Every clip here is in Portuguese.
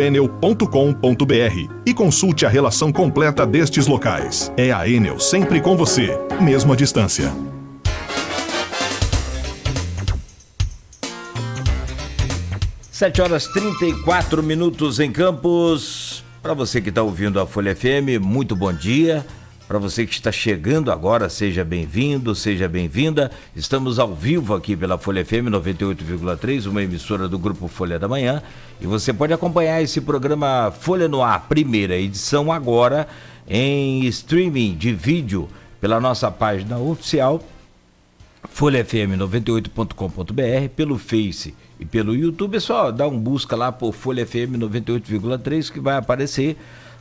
Enel.com.br e consulte a relação completa destes locais. É a Enel sempre com você, mesmo à distância. Sete horas 34 minutos em Campos. Para você que está ouvindo a Folha FM, muito bom dia. Para você que está chegando agora, seja bem-vindo, seja bem-vinda. Estamos ao vivo aqui pela Folha FM 98,3, uma emissora do Grupo Folha da Manhã. E você pode acompanhar esse programa Folha no Ar, primeira edição, agora em streaming de vídeo pela nossa página oficial, folhafm98.com.br, pelo Face e pelo YouTube. É só dar um busca lá por Folha FM 98,3 que vai aparecer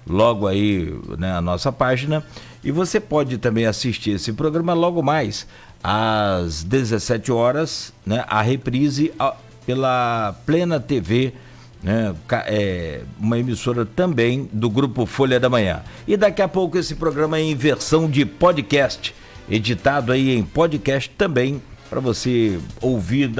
logo aí, né, a nossa página. E você pode também assistir esse programa logo mais às 17 horas, né, a reprise pela Plena TV, né, uma emissora também do Grupo Folha da Manhã. E daqui a pouco esse programa é em versão de podcast, editado aí em podcast também, para você ouvir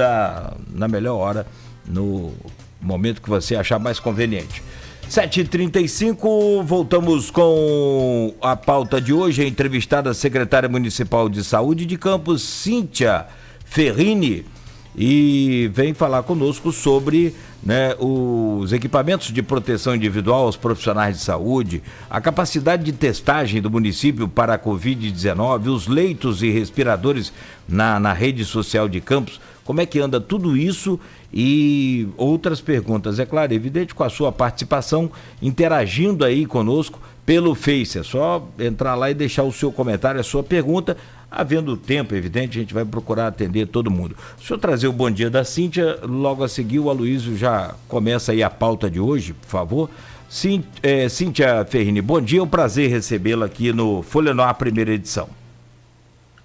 na melhor hora, no momento que você achar mais conveniente. 7h35, voltamos com a pauta de hoje. A entrevistada secretária municipal de saúde de Campos, Cíntia Ferrini, e vem falar conosco sobre, né, os equipamentos de proteção individual aos profissionais de saúde, a capacidade de testagem do município para a Covid-19, os leitos e respiradores na rede social de Campos. Como é que anda tudo isso e outras perguntas? É claro, evidente, com a sua participação, interagindo aí conosco pelo Face. É só entrar lá e deixar o seu comentário, a sua pergunta. Havendo tempo, evidente, a gente vai procurar atender todo mundo. Deixa eu trazer o bom dia da Cíntia, logo a seguir o Aloysio já começa aí a pauta de hoje, por favor. Cíntia Ferrini, bom dia, é um prazer recebê-la aqui no Folha no Ar, primeira edição.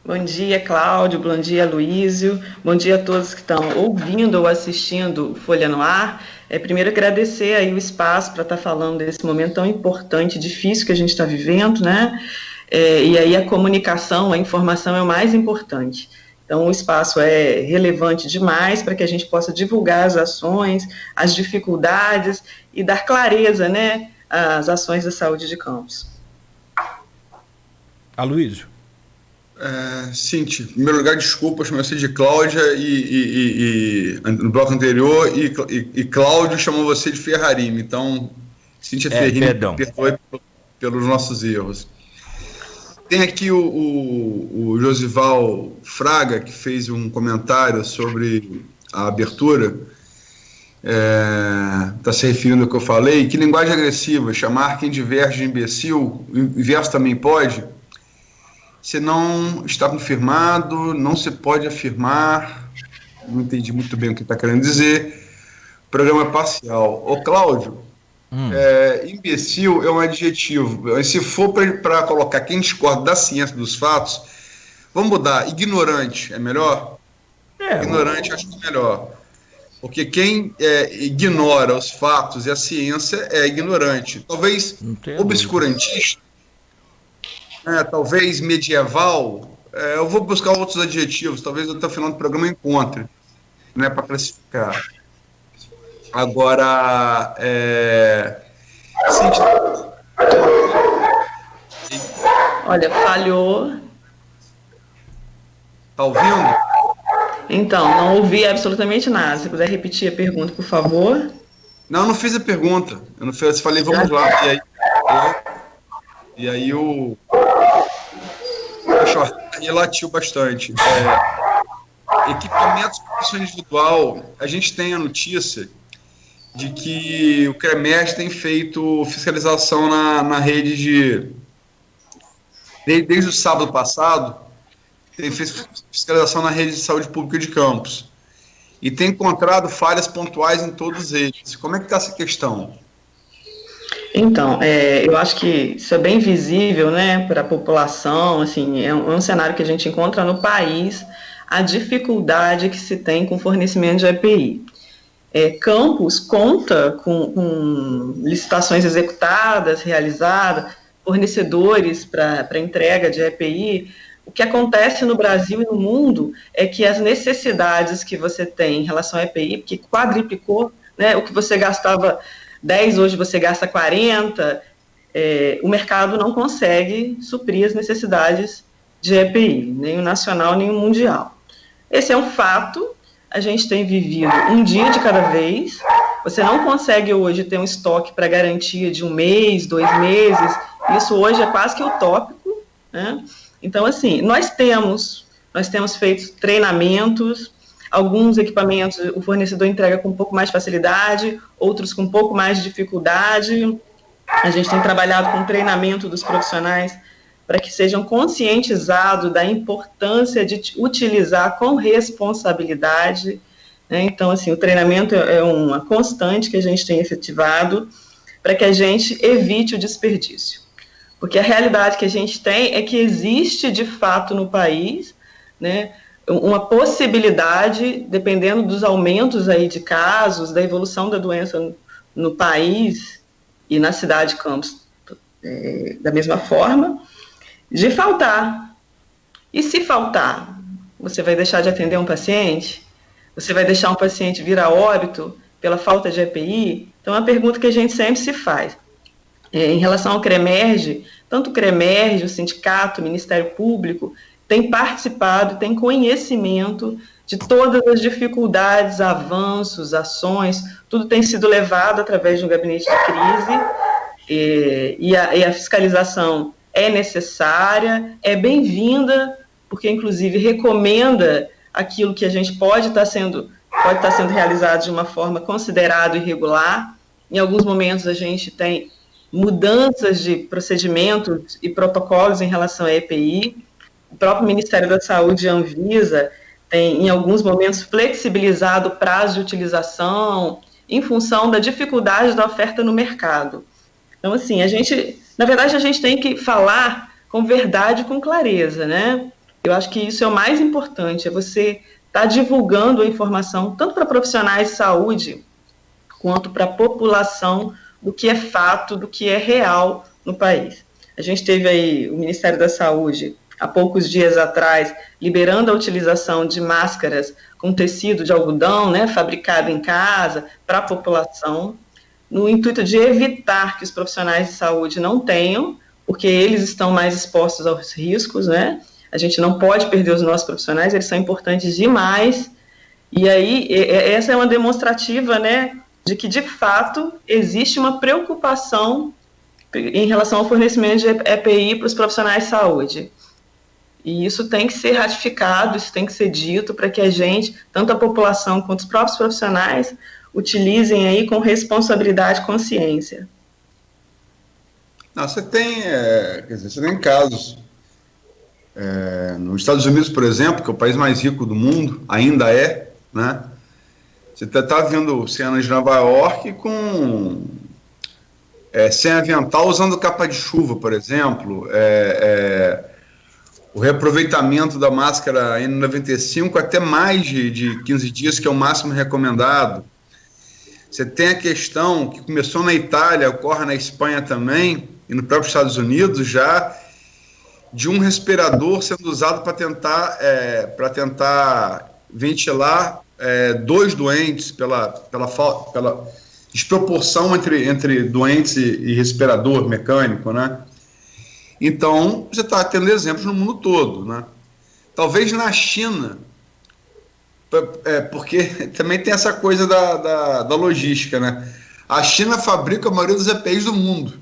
Bom dia, Cláudio, bom dia, Aloysio, bom dia a todos que estão ouvindo ou assistindo Folha no Ar. Primeiro agradecer aí o espaço para estar falando desse momento tão importante, difícil que a gente está vivendo, né? E aí a comunicação, a informação é o mais importante. Então o espaço é relevante demais para que a gente possa divulgar as ações, as dificuldades e dar clareza, né, às ações da saúde de Campos. Aloysio. Cíntia, em primeiro lugar, desculpa, chamei você de Cláudia no bloco anterior, e Cláudio chamou você de Ferrarini, então Cíntia Ferrini, perdoe pelos nossos erros. Tem aqui o Josival Fraga, que fez um comentário sobre a abertura, está se referindo ao que eu falei. Que linguagem agressiva, chamar quem diverge de imbecil, o inverso também pode? Se não está confirmado, não se pode afirmar. Não entendi muito bem o que está querendo dizer. Programa parcial. Ô, Cláudio, imbecil é um adjetivo. Se for para colocar quem discorda da ciência dos fatos, vamos mudar. Ignorante é melhor? Ignorante acho que é melhor. Porque quem ignora os fatos e a ciência é ignorante. Talvez obscurantista. Talvez medieval, eu vou buscar outros adjetivos, talvez até o final do programa eu encontre, né, para classificar. Agora, Olha, falhou. Tá ouvindo? Então, não ouvi absolutamente nada. Se puder repetir a pergunta, por favor. Não, eu não fiz a pergunta. Eu não fiz, falei, vamos lá. E aí o relatiu bastante. Equipamentos de proteção individual, a gente tem a notícia de que o CREMERS tem feito fiscalização na rede desde o sábado passado, tem feito fiscalização na rede de saúde pública de Campos. E tem encontrado falhas pontuais em todos eles. Como é que está essa questão? Então, eu acho que isso é bem visível, né, para a população, assim, é um cenário que a gente encontra no país, a dificuldade que se tem com fornecimento de EPI. Campos conta com licitações executadas, realizadas, fornecedores para entrega de EPI. O que acontece no Brasil e no mundo é que as necessidades que você tem em relação à EPI, porque quadriplicou, né, o que você gastava 10 hoje você gasta 40, o mercado não consegue suprir as necessidades de EPI, nem o nacional, nem o mundial. Esse é um fato, a gente tem vivido um dia de cada vez, você não consegue hoje ter um estoque para garantia de 1 mês, 2 meses, isso hoje é quase que utópico, né? Então, assim, nós temos feito treinamentos, alguns equipamentos o fornecedor entrega com um pouco mais de facilidade, outros com um pouco mais de dificuldade. A gente tem trabalhado com treinamento dos profissionais para que sejam conscientizados da importância de utilizar com responsabilidade, né? Então, assim, o treinamento é uma constante que a gente tem efetivado para que a gente evite o desperdício. Porque a realidade que a gente tem é que existe, de fato, no país, né, uma possibilidade, dependendo dos aumentos aí de casos, da evolução da doença no país e na cidade de Campos, da mesma forma, de faltar. E se faltar, você vai deixar de atender um paciente? Você vai deixar um paciente vir a óbito pela falta de EPI? Então, é uma pergunta que a gente sempre se faz. Em relação ao CREMERGE, tanto o CREMERGE, o sindicato, o Ministério Público, tem participado, tem conhecimento de todas as dificuldades, avanços, ações, tudo tem sido levado através de um gabinete de crise, e a fiscalização é necessária, é bem-vinda, porque inclusive recomenda aquilo que a gente pode estar sendo realizado de uma forma considerada irregular. Em alguns momentos a gente tem mudanças de procedimentos e protocolos em relação à EPI. O próprio Ministério da Saúde e a Anvisa tem, em alguns momentos, flexibilizado o prazo de utilização em função da dificuldade da oferta no mercado. Então, assim, na verdade, a gente tem que falar com verdade e com clareza, né? Eu acho que isso é o mais importante, é você estar divulgando a informação, tanto para profissionais de saúde, quanto para a população, do que é fato, do que é real no país. A gente teve aí o Ministério da Saúde, há poucos dias atrás, liberando a utilização de máscaras com tecido de algodão, né, fabricado em casa, para a população, no intuito de evitar que os profissionais de saúde não tenham, porque eles estão mais expostos aos riscos, né? A gente não pode perder os nossos profissionais, eles são importantes demais. E aí, essa é uma demonstrativa, né, de que, de fato, existe uma preocupação em relação ao fornecimento de EPI para os profissionais de saúde. E isso tem que ser ratificado, isso tem que ser dito para que a gente, tanto a população quanto os próprios profissionais, utilizem aí com responsabilidade e consciência. Não, você tem casos. Nos Estados Unidos, por exemplo, que é o país mais rico do mundo, ainda é, né? Você está vendo cenas de Nova York sem avental, usando capa de chuva, por exemplo. O reaproveitamento da máscara N95 até mais de 15 dias, que é o máximo recomendado. Você tem a questão que começou na Itália, ocorre na Espanha também, e no próprio Estados Unidos já, de um respirador sendo usado para tentar ventilar 2 doentes pela desproporção entre doentes e respirador mecânico, né? Então, você está tendo exemplos no mundo todo, né? Talvez na China, porque também tem essa coisa da logística, né? A China fabrica a maioria dos EPIs do mundo,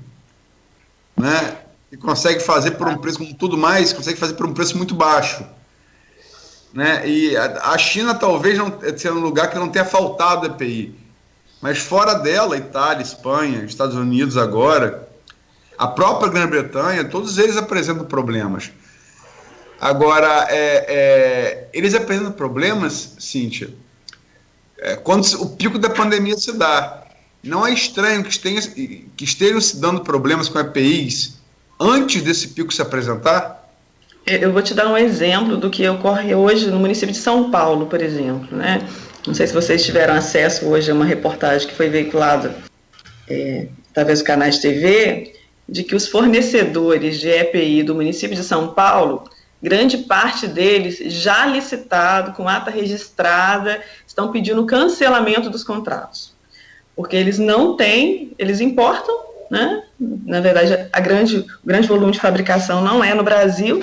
né? E consegue fazer por um preço, como tudo mais, consegue fazer por um preço muito baixo, né? E a China talvez não seja um lugar que não tenha faltado EPI, mas fora dela, Itália, Espanha, Estados Unidos agora, a própria Grã-Bretanha, todos eles apresentam problemas. Agora, eles apresentam problemas, Cíntia, quando o pico da pandemia se dá. Não é estranho que estejam se dando problemas com EPIs antes desse pico se apresentar? Eu vou te dar um exemplo do que ocorre hoje no município de São Paulo, por exemplo, né? Não sei se vocês tiveram acesso hoje a uma reportagem que foi veiculada através dos canais de TV, de que os fornecedores de EPI do município de São Paulo, grande parte deles já licitado, com ata registrada, estão pedindo cancelamento dos contratos. porque eles não têm, eles importam, né? Na verdade, o grande volume de fabricação não é no Brasil,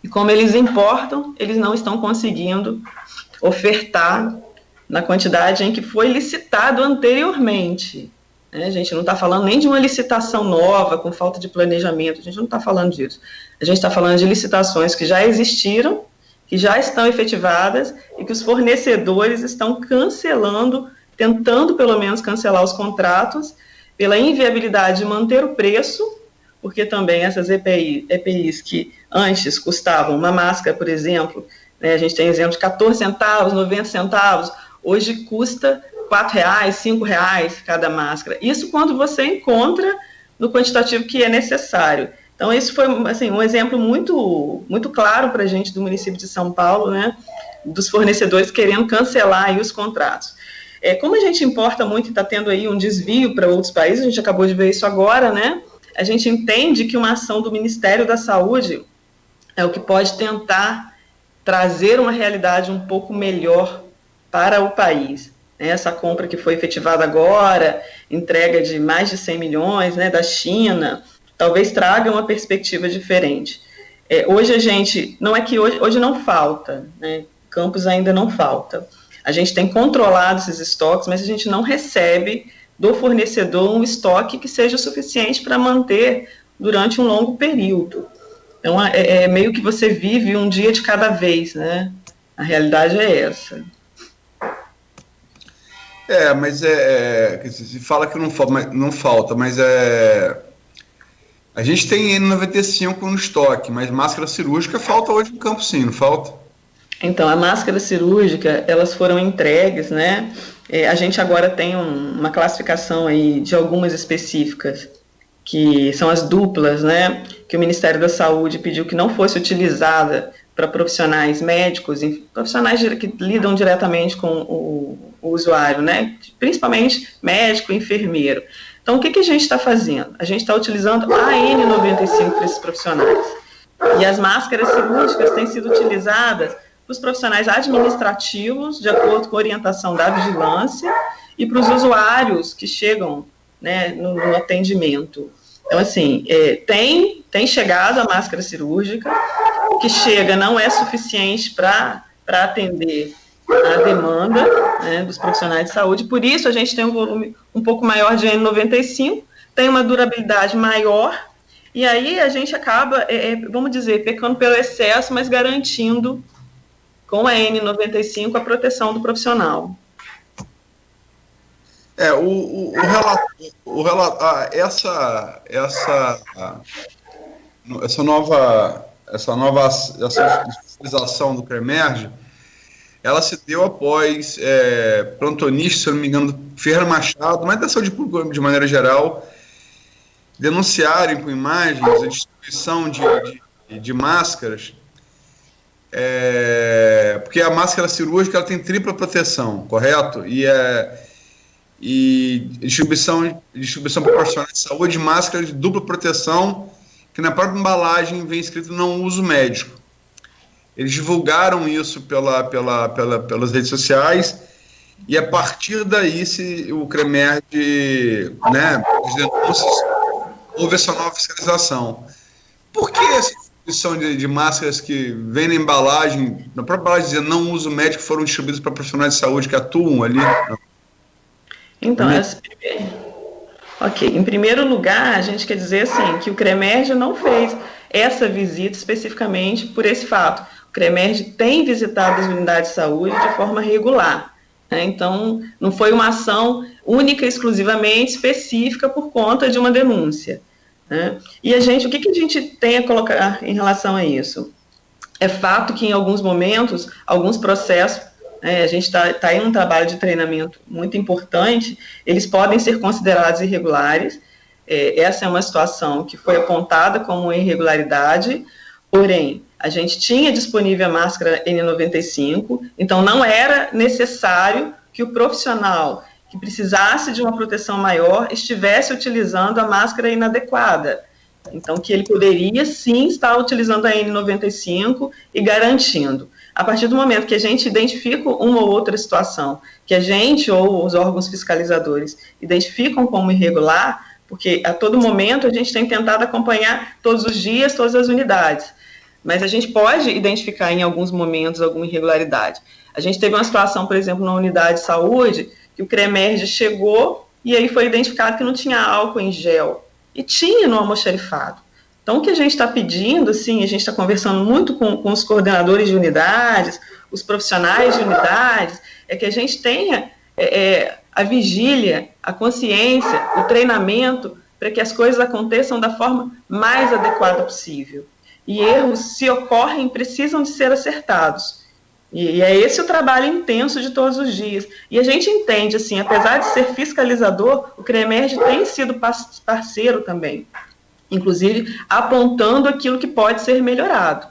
e como eles importam, eles não estão conseguindo ofertar na quantidade em que foi licitado anteriormente. A gente não está falando nem de uma licitação nova, com falta de planejamento, a gente não está falando disso. A gente está falando de licitações que já existiram, que já estão efetivadas e que os fornecedores estão cancelando, tentando pelo menos cancelar os contratos, pela inviabilidade de manter o preço, porque também essas EPIs que antes custavam uma máscara, por exemplo, né, a gente tem exemplo de 14 centavos, 90 centavos, hoje custa R$4, R$5 cada máscara. Isso quando você encontra no quantitativo que é necessário. Então, isso foi assim, um exemplo muito, muito claro para a gente do município de São Paulo, né, dos fornecedores querendo cancelar aí os contratos. Como a gente importa muito e está tendo aí um desvio para outros países, a gente acabou de ver isso agora, né, a gente entende que uma ação do Ministério da Saúde é o que pode tentar trazer uma realidade um pouco melhor para o país. Essa compra que foi efetivada agora, entrega de mais de 100 milhões, né, da China, talvez traga uma perspectiva diferente. Hoje a gente, não é que hoje não falta, né, Campos ainda não falta. A gente tem controlado esses estoques, mas a gente não recebe do fornecedor um estoque que seja suficiente para manter durante um longo período. Então, é meio que você vive um dia de cada vez, né? A realidade é essa. Mas se fala que não falta, mas a gente tem N95 no estoque, mas máscara cirúrgica falta hoje no campo, sim, não falta? Então, a máscara cirúrgica, elas foram entregues, né? A gente agora tem uma classificação aí de algumas específicas, que são as duplas, né? Que o Ministério da Saúde pediu que não fosse utilizada para profissionais médicos, profissionais que lidam diretamente com o usuário, né? Principalmente médico e enfermeiro. Então, o que a gente está fazendo? A gente está utilizando a N95 para esses profissionais. E as máscaras cirúrgicas têm sido utilizadas para os profissionais administrativos, de acordo com a orientação da vigilância, e para os usuários que chegam, né, no atendimento. Então, assim, tem chegado a máscara cirúrgica, o que chega não é suficiente para atender a demanda, né, dos profissionais de saúde, por isso a gente tem um volume um pouco maior de N95, tem uma durabilidade maior, e aí a gente acaba, vamos dizer, pecando pelo excesso, mas garantindo com a N95 a proteção do profissional. Essa nova fiscalização do CREMERGE, ela se deu após plantonistas, se eu não me engano, Ferreira Machado, mas da saúde pública de maneira geral, denunciarem com imagens a distribuição de máscaras, porque a máscara cirúrgica ela tem tripla proteção, correto? E distribuição para profissionais de saúde, máscara de dupla proteção, que na própria embalagem vem escrito não uso médico. Eles divulgaram isso pelas redes sociais, e a partir daí o CREMERGE, né, as denúncias, houve essa nova fiscalização. Por que essa distribuição de máscaras que vem na embalagem, na própria embalagem dizendo não uso médico, foram distribuídas para profissionais de saúde que atuam ali? Então, em primeiro lugar, a gente quer dizer assim, que o CREMERGE não fez essa visita especificamente por esse fato. O CREMERGE tem visitado as unidades de saúde de forma regular, né? Então, não foi uma ação única, exclusivamente específica por conta de uma denúncia, né? E o que a gente tem a colocar em relação a isso? É fato que em alguns momentos, alguns processos, a gente está em um trabalho de treinamento muito importante, eles podem ser considerados irregulares. Essa é uma situação que foi apontada como irregularidade, porém, a gente tinha disponível a máscara N95, então não era necessário que o profissional que precisasse de uma proteção maior estivesse utilizando a máscara inadequada. Então, que ele poderia sim estar utilizando a N95 e garantindo. A partir do momento que a gente identifica uma ou outra situação, que a gente ou os órgãos fiscalizadores identificam como irregular, porque a todo momento a gente tem tentado acompanhar todos os dias, todas as unidades, mas a gente pode identificar em alguns momentos alguma irregularidade. A gente teve uma situação, por exemplo, na unidade de saúde, que o CREMERG chegou e aí foi identificado que não tinha álcool em gel, e tinha no almoxarifado. Então, o que a gente está pedindo, assim, a gente está conversando muito com os coordenadores de unidades, os profissionais de unidades, é que a gente tenha a vigília, a consciência, o treinamento, para que as coisas aconteçam da forma mais adequada possível. E erros, se ocorrem, precisam de ser acertados. E é esse o trabalho intenso de todos os dias. E a gente entende, assim, apesar de ser fiscalizador, o CREMERG tem sido parceiro também, inclusive apontando aquilo que pode ser melhorado.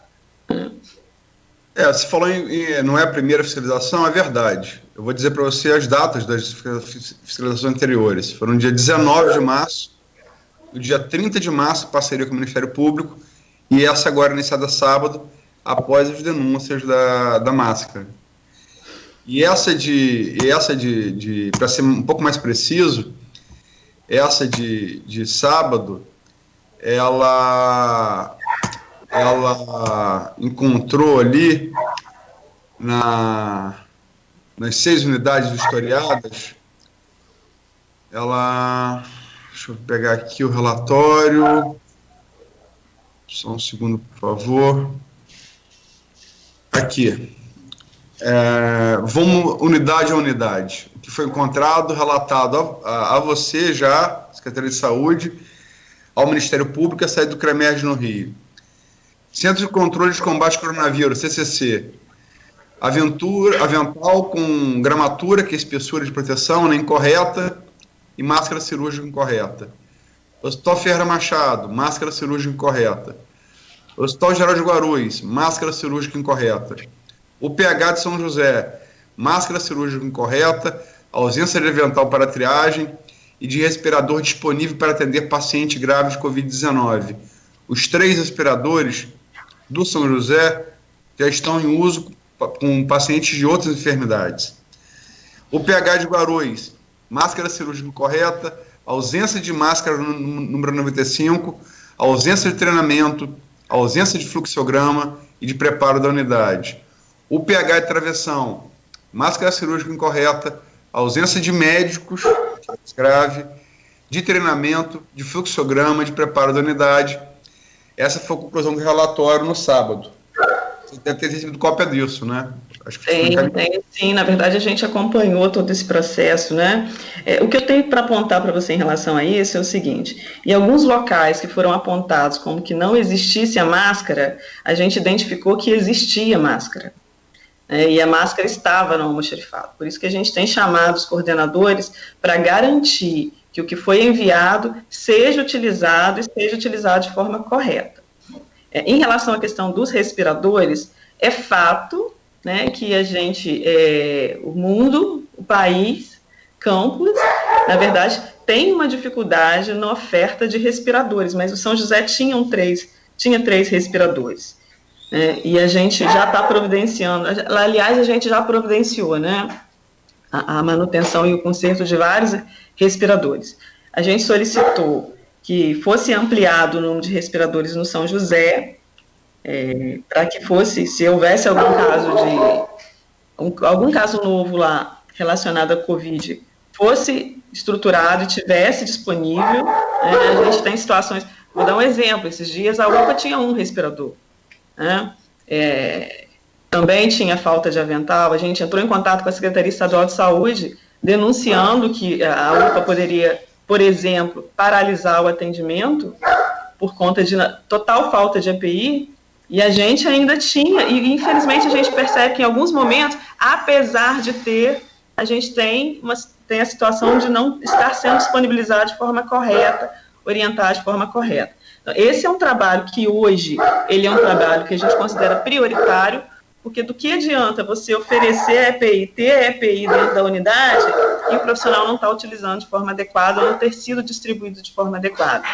Você falou não é a primeira fiscalização, é verdade. Eu vou dizer para você as datas das fiscalizações anteriores. Foram no dia 19 de março, no dia 30 de março, parceria com o Ministério Público, e essa agora iniciada sábado, após as denúncias da máscara. E essa para ser um pouco mais preciso, essa de sábado, ela encontrou ali nas 6 unidades historiadas, deixa eu pegar aqui o relatório, só um segundo, por favor, aqui, vamos unidade a unidade, o que foi encontrado, relatado a você já, Secretaria de Saúde, ao Ministério Público, a saída do CREMERG no Rio. Centro de Controle de Combate ao Coronavírus, CCC. Avental com gramatura, que é espessura de proteção, incorreta, e máscara cirúrgica incorreta. Hospital Ferreira Machado, máscara cirúrgica incorreta. Hospital Geral de Guarulhos, máscara cirúrgica incorreta. UPH de São José, máscara cirúrgica incorreta, ausência de avental para triagem e de respirador disponível para atender paciente grave de Covid-19. Os 3 respiradores do São José já estão em uso com pacientes de outras enfermidades. O PH de Guarulhos, máscara cirúrgica correta, ausência de máscara número 95, ausência de treinamento, ausência de fluxograma e de preparo da unidade. O PH de Travessão, máscara cirúrgica incorreta, ausência de médicos, grave, de treinamento, de fluxograma, de preparo da unidade. Essa foi a conclusão do relatório no sábado. Você deve ter recebido cópia disso, né? Acho que tem, sim. Na verdade, a gente acompanhou todo esse processo, né? O que eu tenho para apontar para você em relação a isso é o seguinte: em alguns locais que foram apontados como que não existisse a máscara, a gente identificou que existia máscara. E a máscara estava no almoxarifado. Por isso que a gente tem chamado os coordenadores para garantir que o que foi enviado seja utilizado e seja utilizado de forma correta. Em relação à questão dos respiradores, é fato, né, que a gente, o mundo, o país, Campos, na verdade, tem uma dificuldade na oferta de respiradores, mas o São José tinha 3 respiradores. E a gente já está providenciando, aliás, a gente já providenciou, né, a manutenção e o conserto de vários respiradores. A gente solicitou que fosse ampliado o número de respiradores no São José, para que fosse, se houvesse algum caso novo lá relacionado à Covid, fosse estruturado e tivesse disponível. A gente tem situações, vou dar um exemplo, esses dias a UPA tinha 1 respirador, né? Também tinha falta de avental. A gente entrou em contato com a Secretaria Estadual de Saúde, denunciando que a UPA poderia, por exemplo, paralisar o atendimento por conta de total falta de EPI, e a gente ainda tinha, e infelizmente a gente percebe que em alguns momentos, apesar de ter, a gente tem a situação de não estar sendo disponibilizado de forma correta, orientado de forma correta. Então, esse é um trabalho que hoje, ele é um trabalho que a gente considera prioritário, porque do que adianta você oferecer a EPI, ter a EPI dentro da unidade, e o profissional não está utilizando de forma adequada, ou não ter sido distribuído de forma adequada.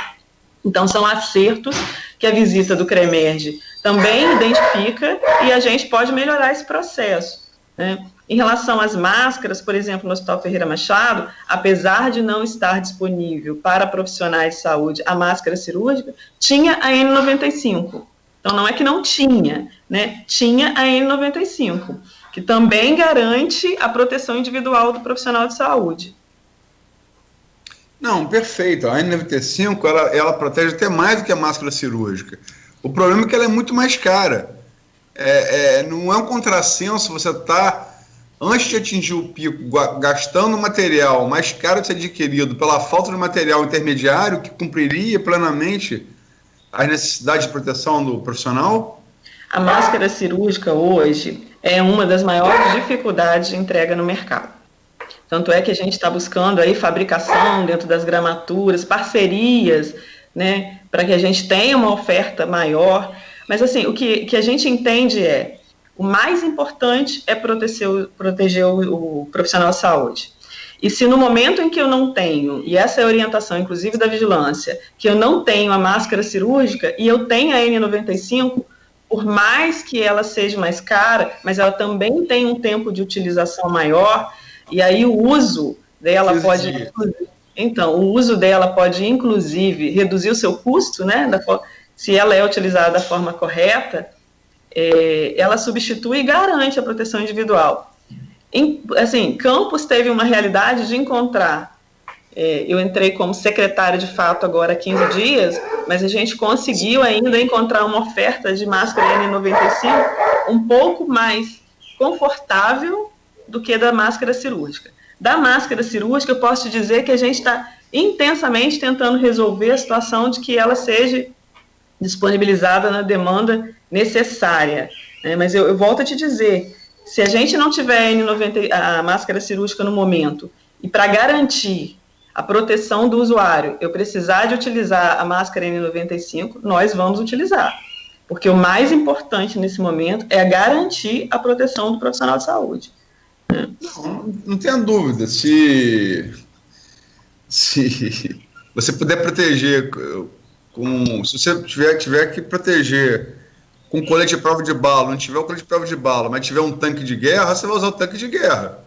Então, são acertos que a visita do CREMERG também identifica e a gente pode melhorar esse processo, né? Em relação às máscaras, por exemplo, no Hospital Ferreira Machado, apesar de não estar disponível para profissionais de saúde a máscara cirúrgica, tinha a N95. Então, não é que não tinha, né? Tinha a N95, que também garante a proteção individual do profissional de saúde. Não, perfeito. A N95, ela protege até mais do que a máscara cirúrgica. O problema é que ela é muito mais cara. Não é um contrassenso você estar, antes de atingir o pico, gastando material mais caro de ser adquirido pela falta de material intermediário que cumpriria plenamente as necessidades de proteção do profissional? A máscara cirúrgica hoje é uma das maiores dificuldades de entrega no mercado. Tanto é que a gente está buscando aí fabricação dentro das gramaturas, parcerias, né, para que a gente tenha uma oferta maior. Mas, assim, o que a gente entende o mais importante é proteger o profissional de saúde. E se no momento em que eu não tenho, e essa é a orientação, inclusive, da vigilância, que eu não tenho a máscara cirúrgica e eu tenho a N95, por mais que ela seja mais cara, mas ela também tem um tempo de utilização maior, e aí o uso dela pode... Então, o uso dela pode, inclusive, reduzir o seu custo, né? Se ela é utilizada da forma correta, ela substitui e garante a proteção individual. Assim, Campos teve uma realidade de encontrar, eu entrei como secretária de fato agora há 15 dias, mas a gente conseguiu ainda encontrar uma oferta de máscara N95 um pouco mais confortável do que da máscara cirúrgica. Da máscara cirúrgica, eu posso te dizer que a gente está intensamente tentando resolver a situação de que ela seja disponibilizada na demanda necessária. Mas eu volto a te dizer, se a gente não tiver a máscara cirúrgica no momento, e para garantir a proteção do usuário, eu precisar de utilizar a máscara N95, nós vamos utilizar. Porque o mais importante nesse momento é garantir a proteção do profissional de saúde. Não tenha dúvida, se você puder proteger, se você tiver que proteger com colete de prova de bala, não tiver o colete de prova de bala, mas tiver um tanque de guerra, você vai usar o tanque de guerra.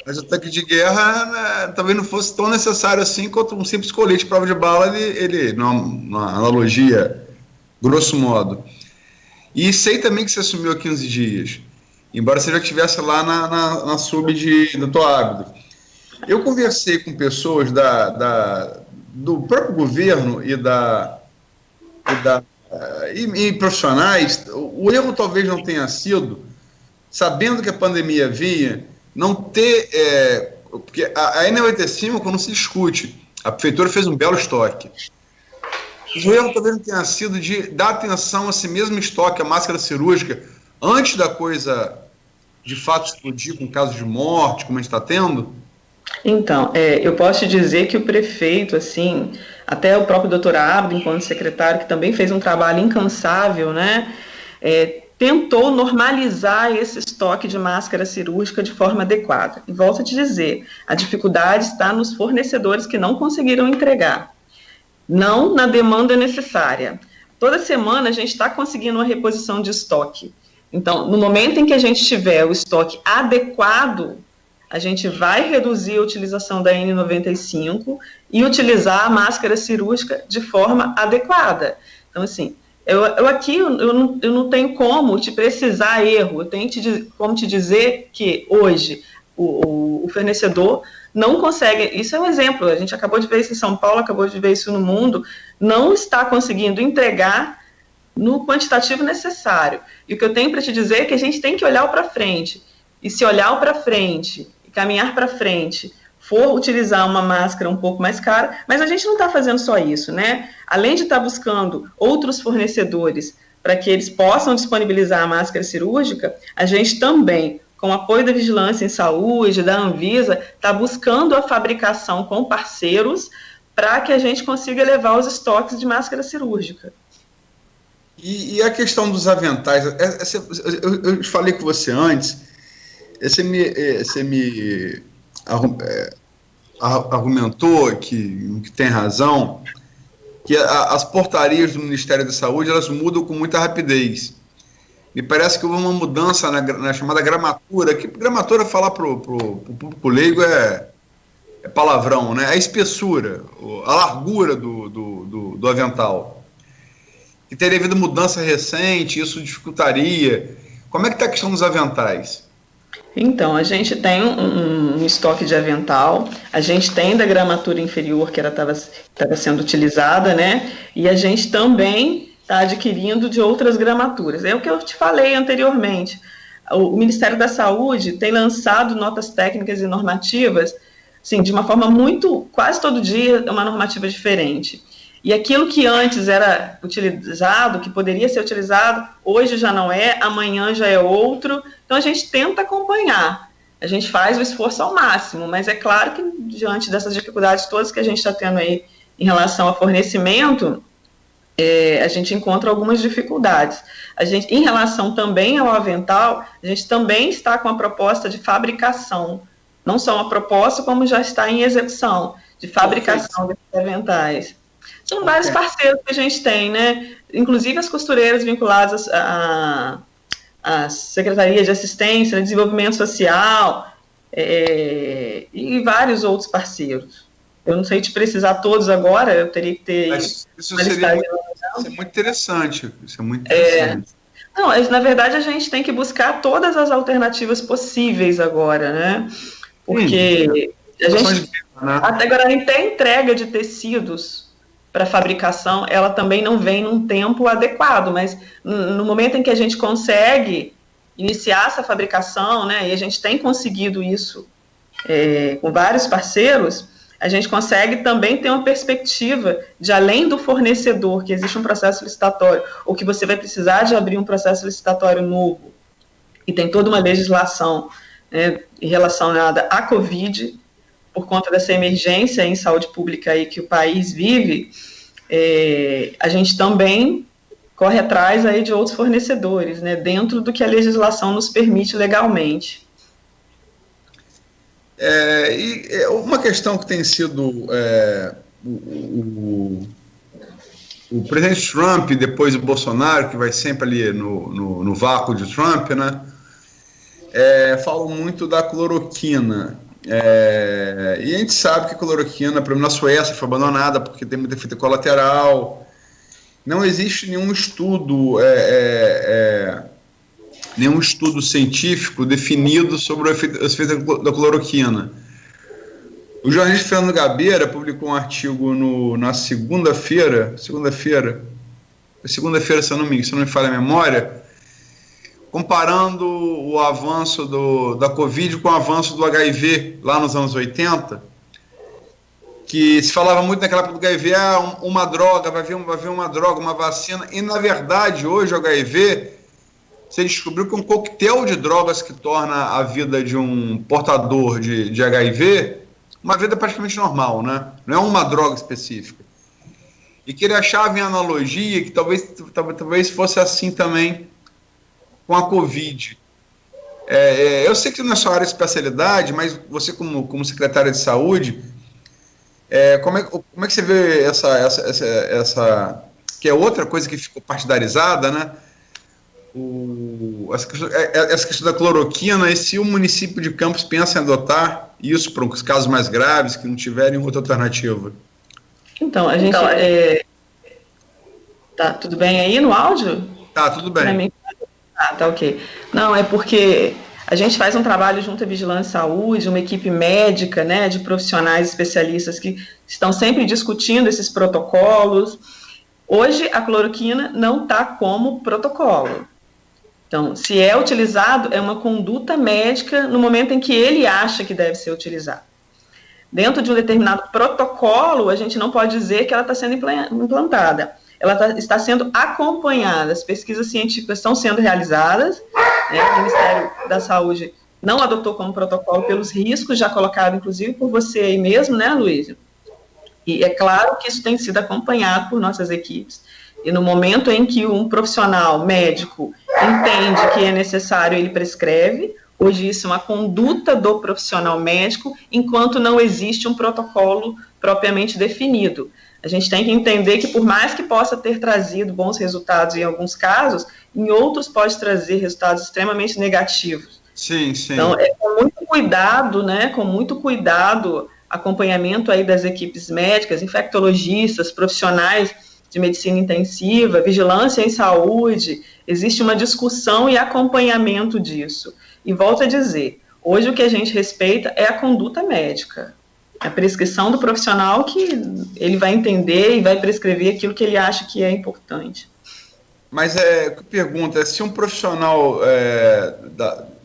Mas o tanque de guerra, né, talvez não fosse tão necessário assim quanto um simples colete de prova de bala, ele numa analogia, grosso modo. E sei também que você assumiu há 15 dias. Embora você já estivesse lá na sub do Toábido. Eu conversei com pessoas do próprio governo e profissionais. O erro talvez não tenha sido, sabendo que a pandemia vinha, não ter... porque a N95 não se discute. A prefeitura fez um belo estoque. Mas o erro talvez não tenha sido de dar atenção a esse mesmo estoque, a máscara cirúrgica, antes da coisa de fato explodir com casos de morte, como a gente está tendo? Então, eu posso te dizer que o prefeito, assim, até o próprio doutor Abdo, enquanto secretário, que também fez um trabalho incansável, né, tentou normalizar esse estoque de máscara cirúrgica de forma adequada. E volto a te dizer, a dificuldade está nos fornecedores que não conseguiram entregar, não na demanda necessária. Toda semana a gente está conseguindo uma reposição de estoque. Então, no momento em que a gente tiver o estoque adequado, a gente vai reduzir a utilização da N95 e utilizar a máscara cirúrgica de forma adequada. Então, assim, eu não tenho como te precisar erro, eu tenho como te dizer que hoje o fornecedor não consegue, isso é um exemplo, a gente acabou de ver isso em São Paulo, acabou de ver isso no mundo, não está conseguindo entregar no quantitativo necessário. E o que eu tenho para te dizer é que a gente tem que olhar para frente. E se olhar para frente e caminhar para frente, for utilizar uma máscara um pouco mais cara, mas a gente não está fazendo só isso, né? Além de estar buscando outros fornecedores para que eles possam disponibilizar a máscara cirúrgica, a gente também, com o apoio da Vigilância em Saúde, da Anvisa, está buscando a fabricação com parceiros para que a gente consiga elevar os estoques de máscara cirúrgica. E a questão dos aventais, eu falei com você antes, você me argumentou que tem razão, que as portarias do Ministério da Saúde, elas mudam com muita rapidez. Me parece que houve uma mudança na chamada gramatura, que gramatura falar para o público leigo é palavrão, né? A espessura, a largura do avental. Que teria havido mudança recente, isso dificultaria. Como é que está a questão dos aventais? Então, a gente tem um estoque de avental, a gente tem da gramatura inferior que ela estava sendo utilizada, né? E a gente também está adquirindo de outras gramaturas. É o que eu te falei anteriormente. O Ministério da Saúde tem lançado notas técnicas e normativas, assim, de uma forma quase todo dia, uma normativa diferente. E aquilo que antes era utilizado, que poderia ser utilizado, hoje já não é, amanhã já é outro. Então, a gente tenta acompanhar. A gente faz o esforço ao máximo, mas é claro que, diante dessas dificuldades todas que a gente está tendo aí em relação ao fornecimento, a gente encontra algumas dificuldades. Em relação também ao avental, a gente também está com a proposta de fabricação. Não só uma proposta, como já está em execução, de fabricação desses aventais. São vários parceiros que a gente tem, né? Inclusive as costureiras vinculadas à Secretaria de Assistência, de Desenvolvimento Social, e vários outros parceiros. Eu não sei te precisar todos agora, eu teria que ter... Mas isso é muito interessante. Isso é muito interessante. Não, na verdade, a gente tem que buscar todas as alternativas possíveis agora, né? Porque até agora a gente tem entrega de tecidos para fabricação, ela também não vem num tempo adequado, mas no momento em que a gente consegue iniciar essa fabricação, né, e a gente tem conseguido isso com vários parceiros, a gente consegue também ter uma perspectiva de, além do fornecedor, que existe um processo licitatório, ou que você vai precisar de abrir um processo licitatório novo, e tem toda uma legislação, né, relacionada à Covid, por conta dessa emergência em saúde pública aí que o país vive, a gente também corre atrás aí de outros fornecedores, né, dentro do que a legislação nos permite legalmente. E uma questão que tem sido o presidente Trump, depois o Bolsonaro, que vai sempre ali no vácuo de Trump, né, falam muito da cloroquina. E a gente sabe que a cloroquina, por exemplo, na Suécia foi abandonada porque tem muita efeito colateral. Não existe nenhum estudo científico definido sobre os efeitos da cloroquina. O jornalista Fernando Gabeira publicou um artigo na segunda-feira, se eu não me falha a memória, comparando o avanço da Covid com o avanço do HIV lá nos anos 80, que se falava muito naquela época do HIV, uma droga, vai vir uma droga, uma vacina, e na verdade hoje o HIV, você descobriu que um coquetel de drogas que torna a vida de um portador de HIV uma vida praticamente normal, né? Não é uma droga específica. E que ele achava em analogia que talvez fosse assim também com a Covid. Eu sei que não é sua área de especialidade, mas você como secretária de saúde, como é que você vê essa que é outra coisa que ficou partidarizada, né? Essa questão da cloroquina, e se o município de Campos pensa em adotar isso para os casos mais graves, que não tiverem outra alternativa? Então, a gente... Tá tudo bem aí no áudio? Tá, tudo bem. Tá ok. Não, é porque a gente faz um trabalho junto à Vigilância Saúde, uma equipe médica, né, de profissionais especialistas que estão sempre discutindo esses protocolos. Hoje, a cloroquina não está como protocolo. Então, se é utilizado, é uma conduta médica no momento em que ele acha que deve ser utilizado. Dentro de um determinado protocolo, a gente não pode dizer que ela está sendo implantada. Ela está sendo acompanhada, as pesquisas científicas estão sendo realizadas, né? O Ministério da Saúde não adotou como protocolo pelos riscos já colocados, inclusive, por você aí mesmo, né, Luísio? E é claro que isso tem sido acompanhado por nossas equipes. E no momento em que um profissional médico entende que é necessário, ele prescreve. Hoje isso é uma conduta do profissional médico, enquanto não existe um protocolo propriamente definido. A gente tem que entender que, por mais que possa ter trazido bons resultados em alguns casos, em outros pode trazer resultados extremamente negativos. Sim, sim. Então, com muito cuidado, né, com muito cuidado, acompanhamento aí das equipes médicas, infectologistas, profissionais de medicina intensiva, vigilância em saúde, existe uma discussão e acompanhamento disso. E volto a dizer, hoje o que a gente respeita é a conduta médica, a prescrição do profissional, que ele vai entender e vai prescrever aquilo que ele acha que é importante. Mas pergunta, se um profissional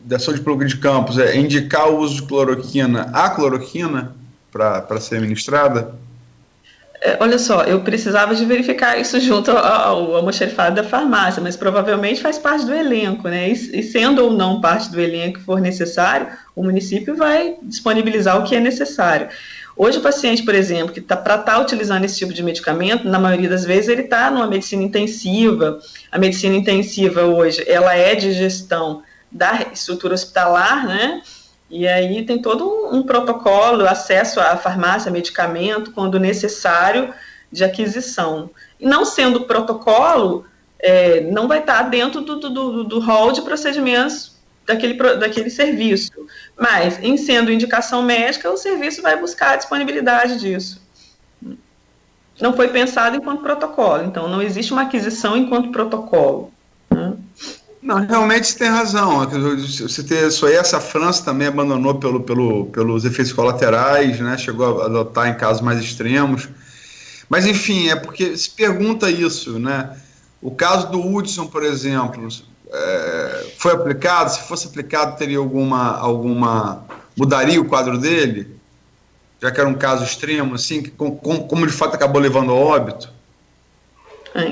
da saúde pública de Campos indicar o uso de cloroquina, a cloroquina para ser administrada? Olha só, eu precisava de verificar isso junto ao almoxarifado da farmácia, mas provavelmente faz parte do elenco, né? E sendo ou não parte do elenco que for necessário, o município vai disponibilizar o que é necessário. Hoje o paciente, por exemplo, que para estar utilizando esse tipo de medicamento, na maioria das vezes ele está numa medicina intensiva. A medicina intensiva hoje, ela é de gestão da estrutura hospitalar, né? E aí tem todo um protocolo, acesso à farmácia, medicamento, quando necessário, de aquisição. E não sendo protocolo, não vai estar dentro do rol de procedimentos daquele serviço. Mas, em sendo indicação médica, o serviço vai buscar a disponibilidade disso. Não foi pensado enquanto protocolo, então não existe uma aquisição enquanto protocolo, né? Não, realmente você tem razão. Essa França também abandonou pelos efeitos colaterais, né? Chegou a adotar em casos mais extremos. Mas, enfim, é porque se pergunta isso, né? O caso do Hudson, por exemplo, foi aplicado? Se fosse aplicado, teria mudaria o quadro dele? Já que era um caso extremo, assim, como de fato acabou levando ao óbito?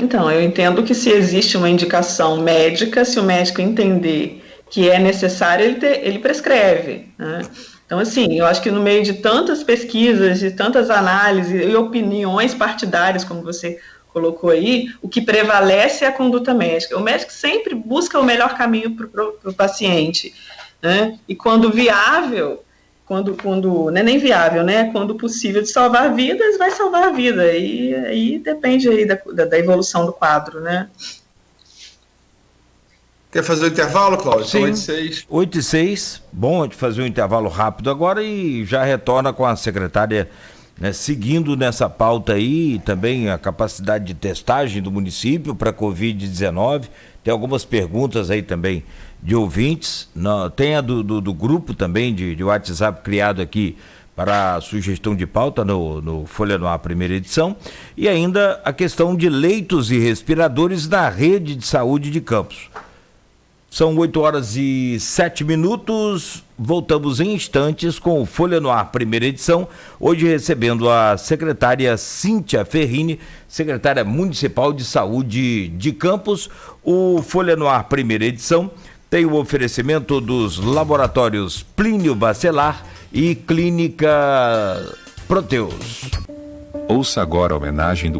Então, eu entendo que se existe uma indicação médica, se o médico entender que é necessário, ele prescreve, né? Então, assim, eu acho que no meio de tantas pesquisas, de tantas análises e opiniões partidárias, como você colocou aí, o que prevalece é a conduta médica. O médico sempre busca o melhor caminho para o paciente, né? E quando viável, quando não é nem viável, né? Quando possível de salvar vidas, vai salvar a vida. E aí depende aí da evolução do quadro, né? Quer fazer o intervalo, Cláudio? Sim, 8h06. 8h06. Bom, de fazer um intervalo rápido agora e já retorna com a secretária, né, seguindo nessa pauta aí, também a capacidade de testagem do município para Covid-19. Tem algumas perguntas aí também de ouvintes. Tem a do grupo também de WhatsApp criado aqui para a sugestão de pauta no Folha no Ar, primeira edição. E ainda a questão de leitos e respiradores na rede de saúde de Campos. São 8h07. Voltamos em instantes com o Folha no Ar, primeira edição. Hoje recebendo a secretária Cíntia Ferrini, secretária municipal de saúde de Campos. O Folha no Ar, primeira edição, tem o oferecimento dos laboratórios Plínio Bacelar e Clínica Proteus. Ouça agora a homenagem do